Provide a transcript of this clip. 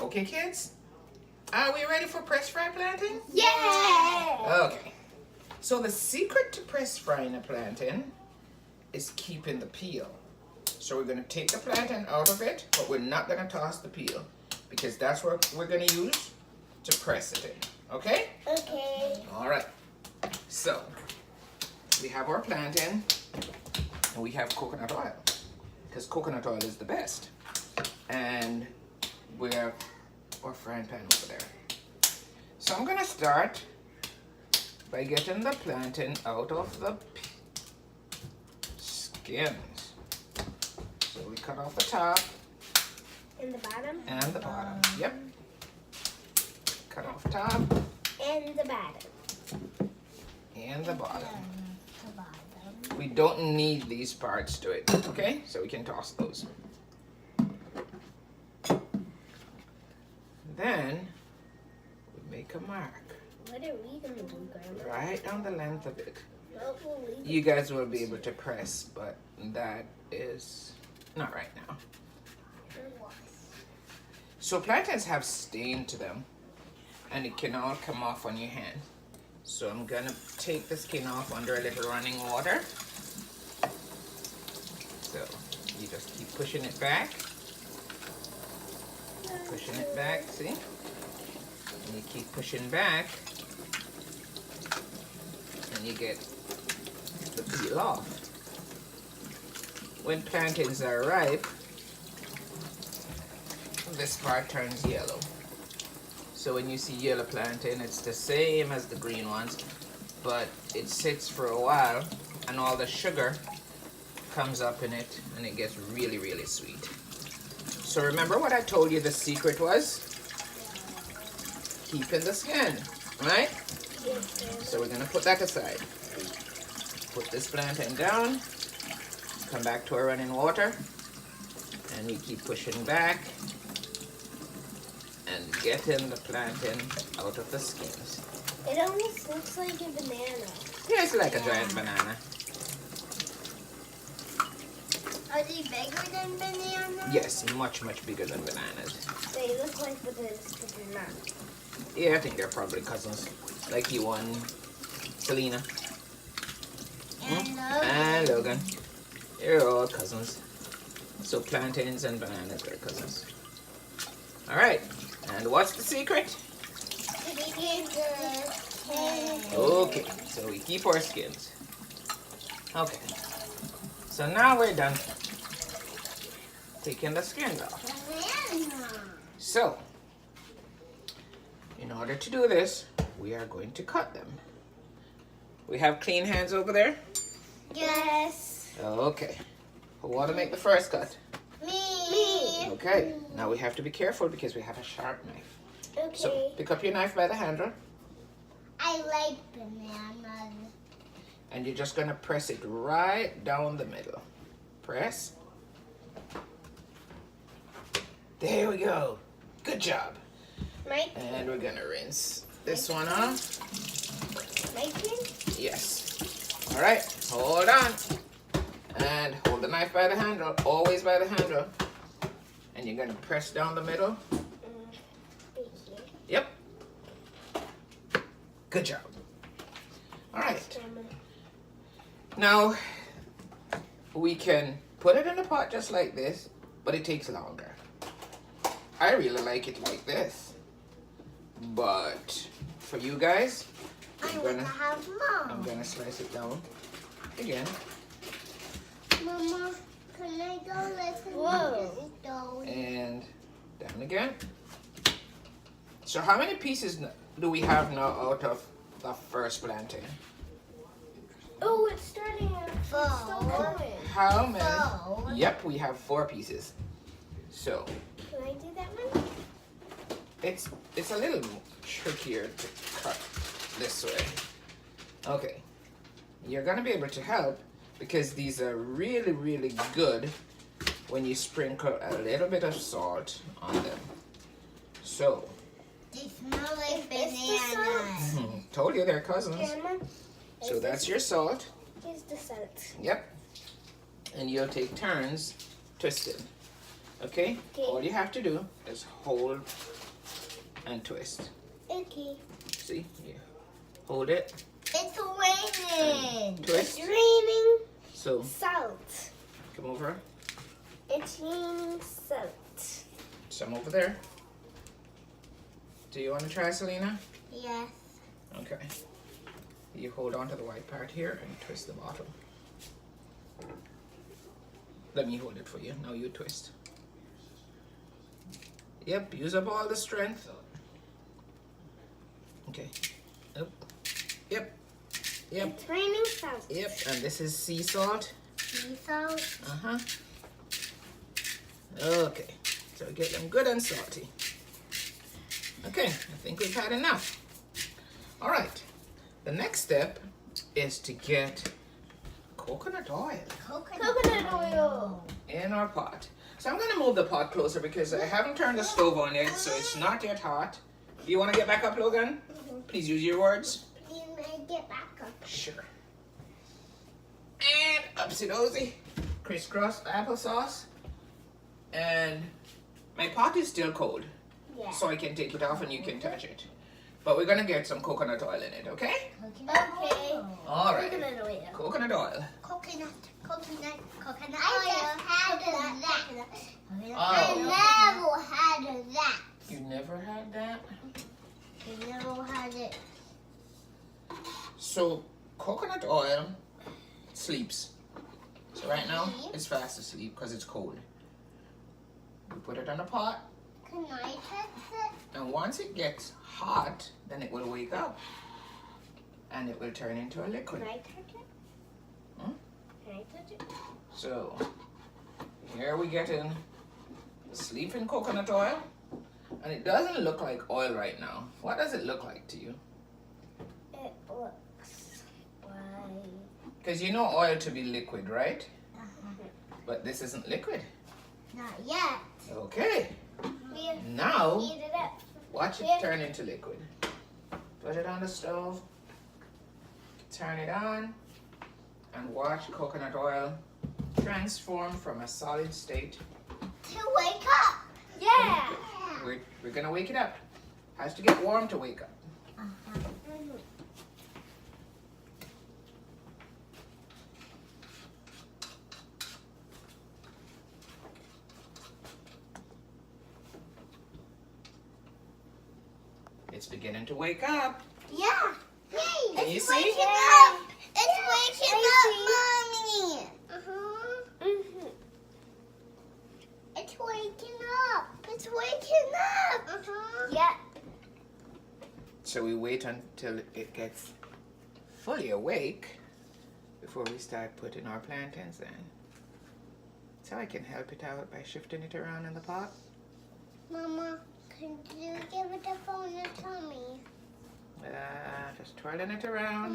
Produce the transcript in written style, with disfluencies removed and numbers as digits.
Okay, kids? Are we ready for press fry plantain? Yeah! Okay. So the secret to press frying a plantain is keeping the peel. So we're going to take the plantain out of it, but we're not going to toss the peel because that's what we're going to use to press it in. Okay? Okay. All right. So we have our plantain and we have coconut oil because coconut oil is the best. And we're our frying pan over there. So I'm going to start by getting the plantain out of the skins. So we cut off the top. And the bottom? And the bottom. Yep. Cut off top. And the bottom. And the bottom. The bottom. We don't need these parts to it, okay? So we can toss those. Then we make a mark. What are we going to do, Grandma? Right down the length of it. What will we do? You guys will be able to press, but that is not right now. So plantains have stain to them, and it can all come off on your hand. So I'm gonna take the skin off under a little running water. So you just keep pushing it back. Pushing it back, see? And you keep pushing back, and you get the peel off. When plantains are ripe, this part turns yellow. So when you see yellow plantain, it's the same as the green ones, but it sits for a while and all the sugar comes up in it and it gets really, really sweet. So remember what I told you the secret was? Keeping the skin, right? So we're gonna put that aside. Put this plantain down, come back to our running water, and you keep pushing back and getting the plantain out of the skins. It almost looks like a banana. Yeah, it's like a giant banana. Are they bigger than bananas? Yes, much, much bigger than bananas. They look like bananas, but they're not. Yeah, I think they're probably cousins. Like you and Selena. And Logan. They're all cousins. So plantains and bananas are cousins. Alright, and what's the secret? Okay, so we keep our skins. Okay, so now we're done taking the skins off. So, in order to do this, we are going to cut them. We have clean hands over there? Yes. Okay. Who want to make the first cut? Me. Okay, now we have to be careful because we have a sharp knife. Okay. So, pick up your knife by the handle. I like bananas. And you're just going to press it right down the middle. Press. There we go. Good job. Mike? And we're going to rinse this one off. Mike? Yes. All right, hold on. And hold the knife by the handle, always by the handle. And you're going to press down the middle. Yep. Good job. All right. Now, we can put it in the pot just like this, but it takes longer. I really like it like this. But for you guys, I'm gonna slice it down again. Mama, can I go listen? Whoa. And down again. So how many pieces do we have now out of the first plantain? Oh, it's starting at 4. How many? 4. Yep, we have 4 pieces. So Can I do that one? it's a little trickier to cut this way. Okay, you're gonna be able to help because these are really, really good when you sprinkle a little bit of salt on them. So They smell like bananas. told you they're cousins. Grandma, So that's your salt. here's the salt. Yep. And you'll take turns twisting. Okay? Okay. All you have to do is hold and twist. Okay. See? Yeah. Hold it. It's raining. Twist. It's raining So, salt. come over. It's raining salt. Some over there. Do you want to try, Selena? Yes. Okay. You hold on to the white part here and twist the bottom. Let me hold it for you. Now you twist. Yep, use up all the strength. Okay. Yep. Yep. Yep. It's raining salt. Yep. And this is sea salt. Sea salt. Uh-huh. Okay. So get them good and salty. Okay, I think we've had enough. All right. The next step is to get coconut oil Coconut oil. in our pot. So I'm going to move the pot closer because I haven't turned the stove on yet, so it's not yet hot. Do you want to get back up, Logan? Please use your words. Please may I get back up? Sure. And upsy-dozy. Crisscross applesauce. And my pot is still cold, Yeah. so I can take it off and you can touch it. But we're going to get some coconut oil in it, okay? Okay. All right. Coconut oil. Coconut oil. Coconut oil. Oh. I never had that. You never had that? I never had it. So, coconut oil sleeps. So right now, it's fast asleep because it's cold. We put it on a pot, Can I touch it? and once it gets hot, then it will wake up. And it will turn into a liquid. Can I touch it? Hmm? Can I touch it? So, here we get in sleeping coconut oil. And it doesn't look like oil right now. What does it look like to you? It looks like... Because you know oil to be liquid, right? But this isn't liquid. Not yet. Okay. We have Now, to heat it up. watch it turn into liquid. Put it on the stove. Turn it on. And watch coconut oil transform from a solid state. To wake up. Yeah. We're going to wake it up. Has to get warm to wake up. It's beginning to wake up. Yeah. Yay. Can you It's see? waking up. It's waking up, Mommy. It's waking up. It's waking up. Yeah. So we wait until it gets fully awake before we start putting our plantains in. So I can help it out by shifting it around in the pot. Mama, can you give it a phone and tell me? Just twirling it around.